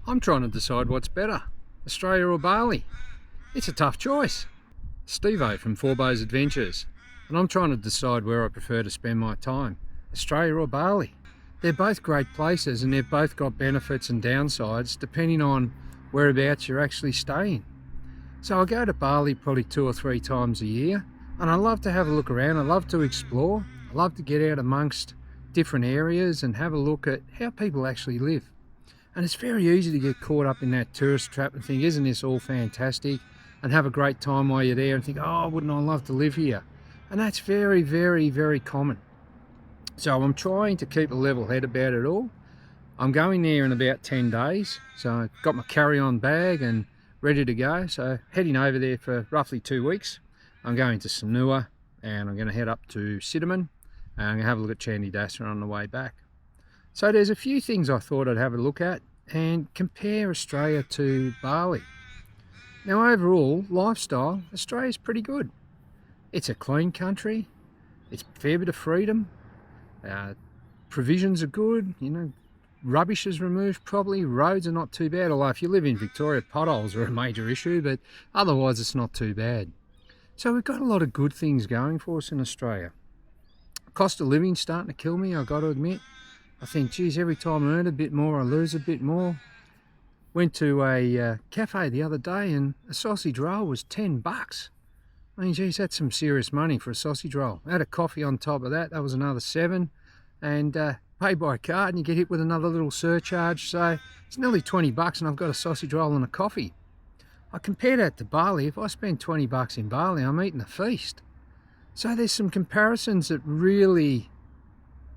I'm trying to decide what's better, Australia or Bali. It's a tough choice. Steve-O from FORBO'S Adventures, and I'm trying to decide where I prefer to spend my time, Australia or Bali. They're both great places and they've both got benefits and downsides depending on whereabouts you're actually staying. So I go to Bali probably 2 or 3 times a year, and I love to have a look around. I love to explore. I love to get out amongst different areas and have a look at how people actually live. And it's very easy to get caught up in that tourist trap and think, isn't this all fantastic? And have a great time while you're there and think, oh, wouldn't I love to live here? And that's very, very, very common. So I'm trying to keep a level head about it all. I'm going there in about 10 days. So I've got my carry-on bag and ready to go. So heading over there for roughly 2 weeks. I'm going to Sanua and I'm going to head up to Cinnamon and I'm going to have a look at Chandidasa on the way back. So there's a few things I thought I'd have a look at and compare Australia to Bali. Now overall, lifestyle, Australia's pretty good. It's a clean country, it's a fair bit of freedom, provisions are good, you know, rubbish is removed probably, roads are not too bad, although if you live in Victoria, potholes are a major issue, but otherwise it's not too bad. So we've got a lot of good things going for us in Australia. Cost of living's starting to kill me, I've got to admit. I think, geez, every time I earn a bit more, I lose a bit more. Went to a cafe the other day and a sausage roll was $10. I mean, geez, that's some serious money for a sausage roll. I had a coffee on top of that, that was another $7. And pay by card and you get hit with another little surcharge. So it's nearly $20 and I've got a sausage roll and a coffee. I compare that to Bali. If I spend $20 in Bali, I'm eating a feast. So there's some comparisons that really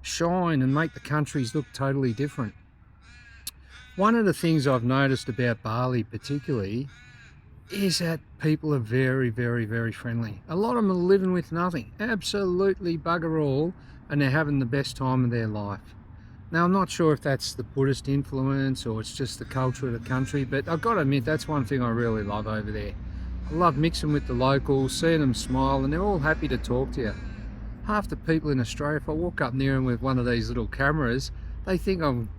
shine and make the countries look totally different. One of the things I've noticed about Bali particularly is that people are very, very, very friendly. A lot of them are living with nothing, absolutely bugger all, and they're having the best time of their life. Now I'm not sure if that's the Buddhist influence or it's just the culture of the country, but I've got to admit that's one thing I really love over there. I love mixing with the locals, seeing them smile, and they're all happy to talk to you. Half the people in Australia, if I walk up near them with one of these little cameras, they think I'm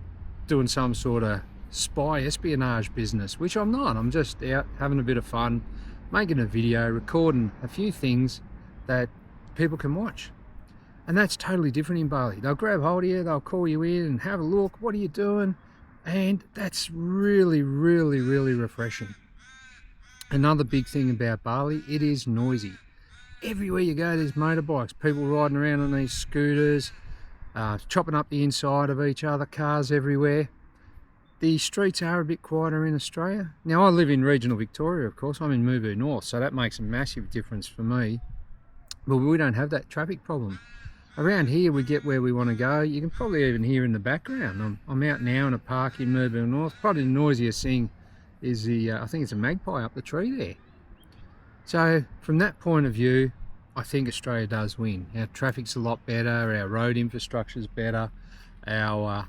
doing some sort of spy espionage business, which I'm not. I'm just out having a bit of fun, making a video, recording a few things that people can watch. And that's totally different in Bali. They'll grab hold of you, they'll call you in and have a look, what are you doing? And that's really, really, really refreshing. Another big thing about Bali, it is noisy. Everywhere you go there's motorbikes, people riding around on these scooters, chopping up the inside of each other, cars everywhere. The streets are a bit quieter in Australia. Now I live in regional Victoria, of course. I'm in Mubu North, so that makes a massive difference for me. But we don't have that traffic problem. Around here we get where we want to go. You can probably even hear in the background. I'm out now in a park in Mubu North. Probably the noisiest thing is the, I think it's a magpie up the tree there. So from that point of view, I think Australia does win. Our traffic's a lot better, our road infrastructure's better, our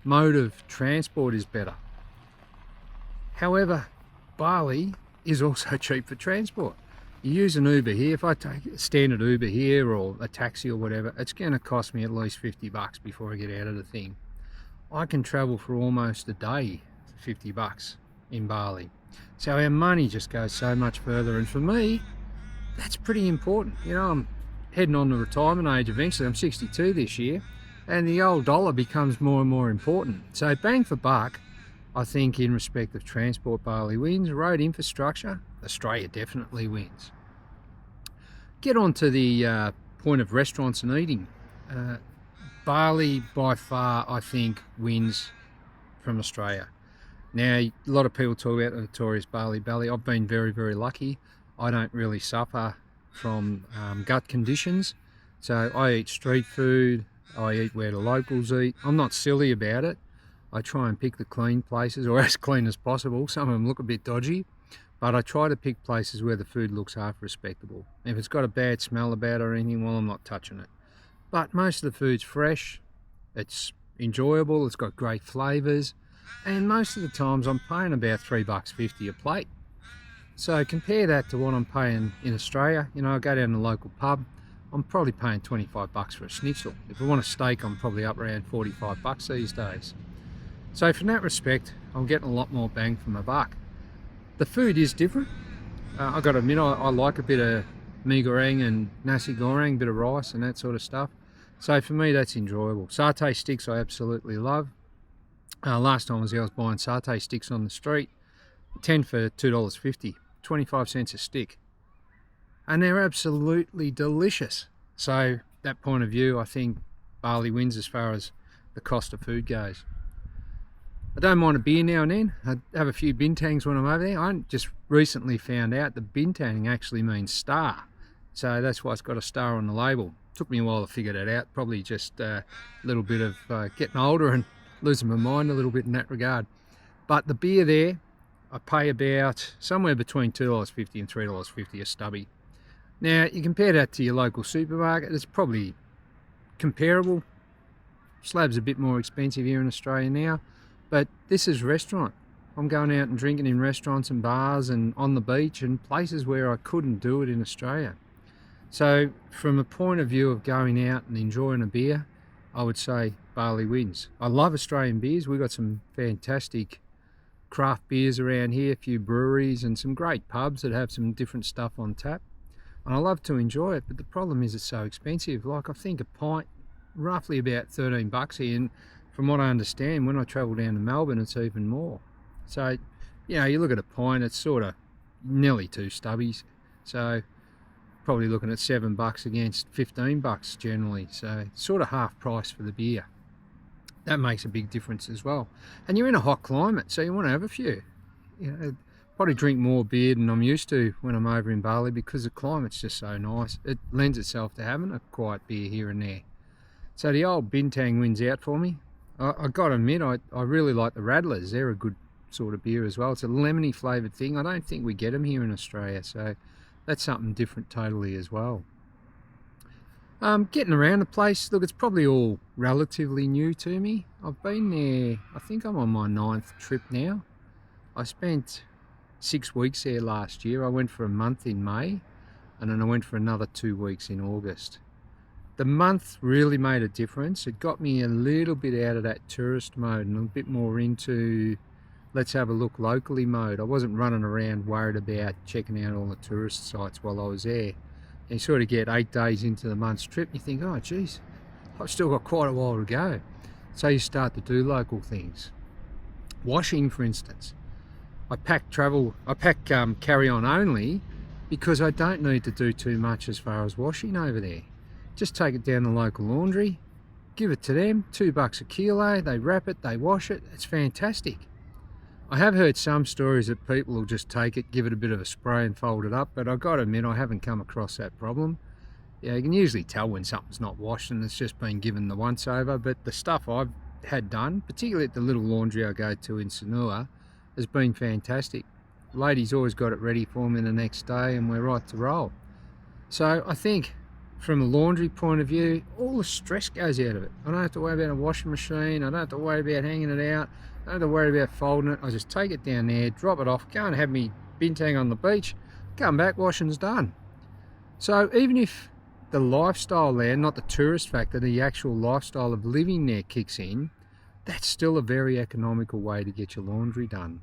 mode of transport is better. However, Bali is also cheap for transport. You use an Uber here, if I take a standard Uber here or a taxi or whatever, it's going to cost me at least $50 before I get out of the thing. I can travel for almost a day for $50 in Bali. So our money just goes so much further, and for me, that's pretty important. You know, I'm heading on to retirement age eventually. I'm 62 this year, and the old dollar becomes more and more important. So bang for buck, I think in respect of transport, Bali wins. Road infrastructure, Australia definitely wins. Get on to the point of restaurants and eating. Bali by far, I think, wins from Australia. Now, a lot of people talk about the notorious Bali belly. I've been very, very lucky. I don't really suffer from gut conditions. So I eat street food, I eat where the locals eat. I'm not silly about it. I try and pick the clean places, or as clean as possible. Some of them look a bit dodgy, but I try to pick places where the food looks half respectable. If it's got a bad smell about it or anything, well, I'm not touching it. But most of the food's fresh, it's enjoyable, it's got great flavours, and most of the times I'm paying about $3.50 a plate. So compare that to what I'm paying in Australia. You know, I go down to the local pub, I'm probably paying $25 for a schnitzel. If I want a steak, I'm probably up around $45 these days. So from that respect, I'm getting a lot more bang for my buck. The food is different. I've got to admit, I like a bit of mee goreng and nasi goreng, bit of rice and that sort of stuff. So for me, that's enjoyable. Satay sticks I absolutely love. Last time I was there, I was buying satay sticks on the street, 10 for $2.50, 25 cents a stick. And they're absolutely delicious. So that point of view, I think Bali wins as far as the cost of food goes. I don't mind a beer now and then. I have a few bintangs when I'm over there. I just recently found out that bintang actually means star. So that's why it's got a star on the label. Took me a while to figure that out. Probably just a little bit of getting older and losing my mind a little bit in that regard. But the beer there, I pay about somewhere between $2.50 and $3.50 a stubby. Now, you compare that to your local supermarket, it's probably comparable. Slab's a bit more expensive here in Australia now. But this is restaurant. I'm going out and drinking in restaurants and bars and on the beach and places where I couldn't do it in Australia. So from a point of view of going out and enjoying a beer, I would say Bali wins. I love Australian beers. We've got some fantastic craft beers around here, a few breweries and some great pubs that have some different stuff on tap. And I love to enjoy it, but the problem is it's so expensive. Like I think a pint, roughly about $13 here. And from what I understand, when I travel down to Melbourne, it's even more. So, you know, you look at a pint, it's sort of nearly two stubbies. So, probably looking at $7 against $15 generally. So, sort of half price for the beer. That makes a big difference as well. And you're in a hot climate, so you want to have a few. You know, probably drink more beer than I'm used to when I'm over in Bali because the climate's just so nice. It lends itself to having a quiet beer here and there. So the old bintang wins out for me. I got to admit, I really like the Rattlers. They're a good sort of beer as well. It's a lemony flavoured thing. I don't think we get them here in Australia, so that's something different totally as well. Getting around the place, look, it's probably all relatively new to me. I've been there, I think I'm on my 9th trip now. I spent 6 weeks there last year. I went for a month in May, and then I went for another 2 weeks in August. The month really made a difference. It got me a little bit out of that tourist mode and a bit more into let's have a look locally mode. I wasn't running around worried about checking out all the tourist sites while I was there. And you sort of get 8 days into the month's trip and you think, oh geez, I've still got quite a while to go. So you start to do local things. Washing, for instance. I pack carry-on only because I don't need to do too much as far as washing over there. Just take it down the local laundry, give it to them, $2 a kilo, they wrap it, they wash it, it's fantastic. I have heard some stories that people will just take it, give it a bit of a spray and fold it up, but I've got to admit I haven't come across that problem. Yeah, you can usually tell when something's not washed and it's just been given the once over, but the stuff I've had done, particularly at the little laundry I go to in Sanua, has been fantastic. The lady's always got it ready for me the next day and we're right to roll. So I think from a laundry point of view, all the stress goes out of it. I don't have to worry about a washing machine, I don't have to worry about hanging it out, I don't have to worry about folding it. I just take it down there, drop it off, go and have me bintang on the beach, come back, washing's done. So even if the lifestyle there, not the tourist factor, the actual lifestyle of living there kicks in, that's still a very economical way to get your laundry done.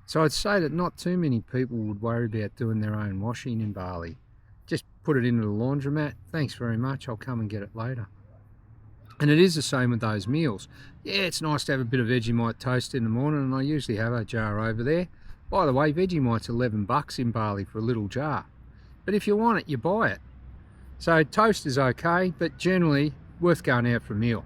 So I'd say that not too many people would worry about doing their own washing in Bali. Just put it into the laundromat, thanks very much, I'll come and get it later. And it is the same with those meals. Yeah, it's nice to have a bit of Vegemite toast in the morning, and I usually have a jar over there. By the way, Vegemite's $11 in Bali for a little jar. But if you want it, you buy it. So toast is okay, but generally worth going out for a meal.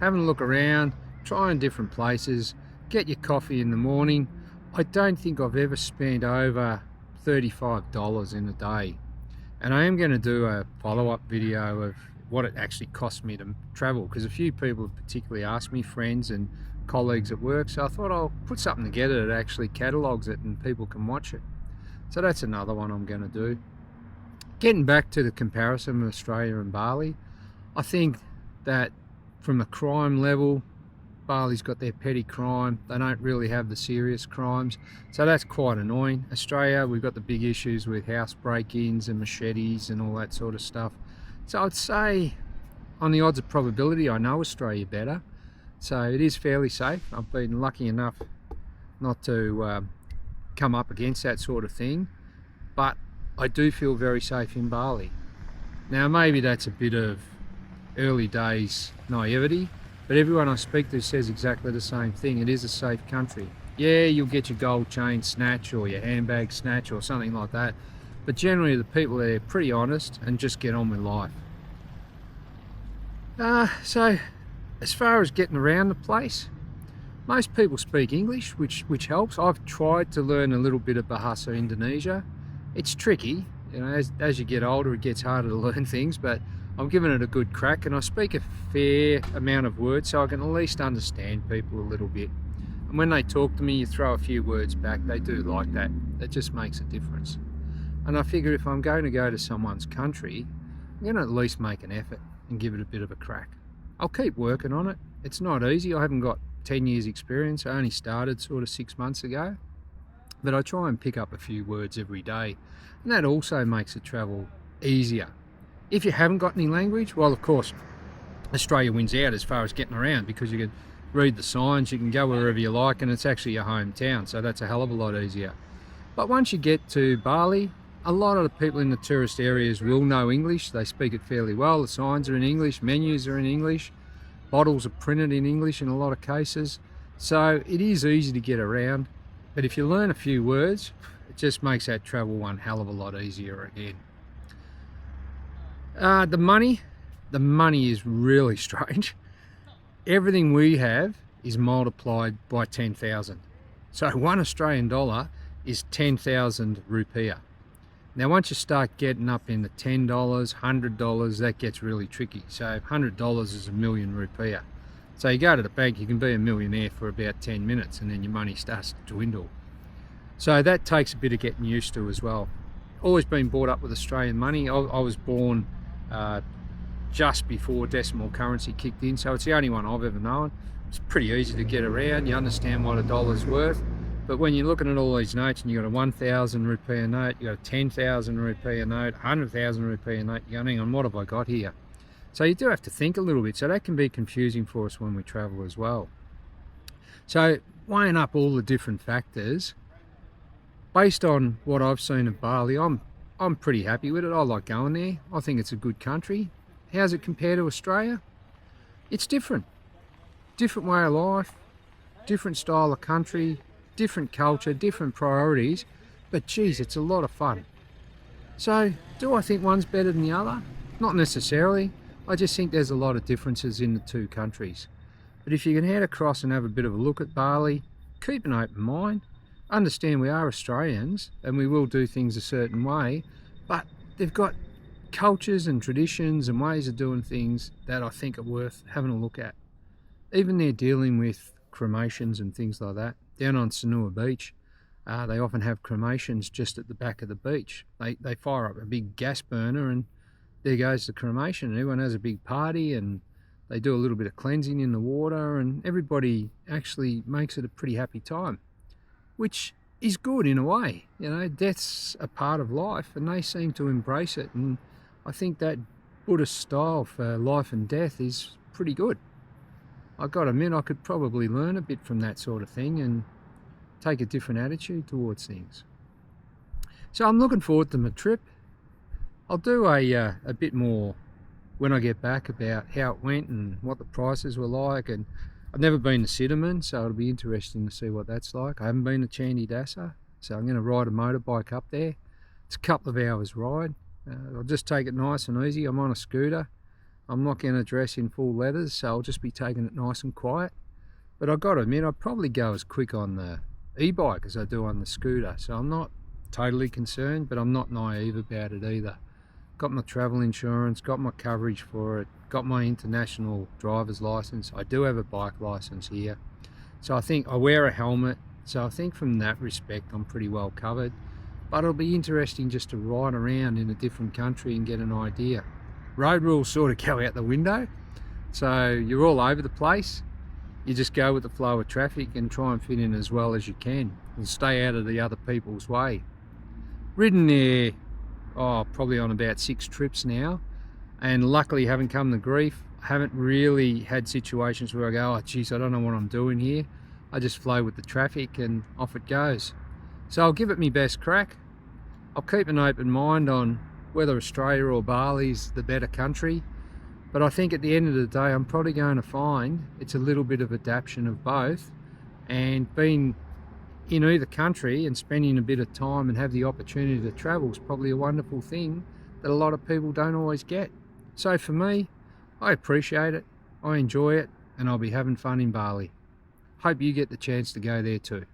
Having a look around, trying different places, get your coffee in the morning. I don't think I've ever spent over $35 in a day. And I am going to do a follow-up video of what it actually cost me to travel, because a few people have particularly asked me, friends and colleagues at work, so I thought I'll put something together that actually catalogues it and people can watch it. So that's another one I'm going to do. Getting back to the comparison of Australia and Bali, I think that from a crime level, Bali's got their petty crime. They don't really have the serious crimes, so that's quite annoying. Australia, we've got the big issues with house break-ins and machetes and all that sort of stuff. So I'd say, on the odds of probability, I know Australia better. So it is fairly safe. I've been lucky enough not to come up against that sort of thing, but I do feel very safe in Bali. Now maybe that's a bit of early days naivety, but everyone I speak to says exactly the same thing. It is a safe country. Yeah, you'll get your gold chain snatch or your handbag snatch or something like that, but generally the people there are pretty honest and just get on with life. So as far as getting around the place, most people speak English, which helps. I've tried to learn a little bit of Bahasa Indonesia. It's tricky, you know, as you get older it gets harder to learn things, but I'm giving it a good crack, and I speak a fair amount of words so I can at least understand people a little bit. And when they talk to me, you throw a few words back. They do like that. That just makes a difference. And I figure if I'm going to go to someone's country, I'm going to at least make an effort and give it a bit of a crack. I'll keep working on it. It's not easy. I haven't got 10 years experience. I only started sort of 6 months ago, but I try and pick up a few words every day, and that also makes the travel easier. If you haven't got any language, well, of course Australia wins out as far as getting around, because you can read the signs, you can go wherever you like, and it's actually your hometown, so that's a hell of a lot easier. But once you get to Bali, a lot of the people in the tourist areas will know English. They speak it fairly well. The signs are in English, menus are in English, bottles are printed in English in a lot of cases, so it is easy to get around. But if you learn a few words, it just makes that travel one hell of a lot easier again. The money is really strange. Everything we have is multiplied by 10,000. So $1 Australian is 10,000 rupiah. Now once you start getting up into $10, $100, that gets really tricky. So $100 is a million rupiah. So you go to the bank, you can be a millionaire for about 10 minutes and then your money starts to dwindle. So that takes a bit of getting used to as well. Always been brought up with Australian money. I was born just before decimal currency kicked in, so it's the only one I've ever known. It's pretty easy to get around. You understand what a dollar's worth. But when you're looking at all these notes and you've got a 1,000 rupiah note, you've got a 10,000 rupiah note, 100,000 rupiah note, you're going, hang on, what have I got here? So you do have to think a little bit, so that can be confusing for us when we travel as well. So weighing up all the different factors, based on what I've seen of Bali, I'm pretty happy with it. I like going there. I think it's a good country. How's it compare to Australia? It's different. Different way of life, different style of country, different culture, different priorities, but geez, it's a lot of fun. So do I think one's better than the other? Not necessarily. I just think there's a lot of differences in the two countries. But if you can head across and have a bit of a look at Bali, keep an open mind. Understand we are Australians and we will do things a certain way, but they've got cultures and traditions and ways of doing things that I think are worth having a look at. Even they're dealing with cremations and things like that. Down on Sanur Beach, they often have cremations just at the back of the beach. They fire up a big gas burner and there goes the cremation, and everyone has a big party and they do a little bit of cleansing in the water, and everybody actually makes it a pretty happy time, which is good in a way. You know, death's a part of life and they seem to embrace it, and I think that Buddhist style for life and death is pretty good. I've got to admit, I could probably learn a bit from that sort of thing and take a different attitude towards things. So I'm looking forward to my trip. I'll do a bit more when I get back about how it went and what the prices were like. And I've never been to Cinnamon, so it'll be interesting to see what that's like. I haven't been to Candi Dasa, so I'm going to ride a motorbike up there. It's a couple of hours ride. I'll just take it nice and easy. I'm on a scooter. I'm not going to dress in full leathers, so I'll just be taking it nice and quiet. But I've got to admit, I'd probably go as quick on the e-bike as I do on the scooter. So I'm not totally concerned, but I'm not naive about it either. Got my travel insurance, got my coverage for it, got my international driver's license. I do have a bike license here. So I think I wear a helmet. So I think from that respect, I'm pretty well covered. But it'll be interesting just to ride around in a different country and get an idea. Road rules sort of go out the window. So you're all over the place. You just go with the flow of traffic and try and fit in as well as you can and stay out of the other people's way. Ridden there, probably on about 6 trips now, and luckily haven't come to grief. haven't really had situations where I go, oh geez, I don't know what I'm doing here. I just flow with the traffic and off it goes. So I'll give it my best crack. I'll keep an open mind on whether Australia or Bali's the better country, but I think at the end of the day I'm probably going to find it's a little bit of adaptation of both, and being in either country and spending a bit of time and have the opportunity to travel is probably a wonderful thing that a lot of people don't always get. So for me, I appreciate it, I enjoy it, and I'll be having fun in Bali. Hope you get the chance to go there too.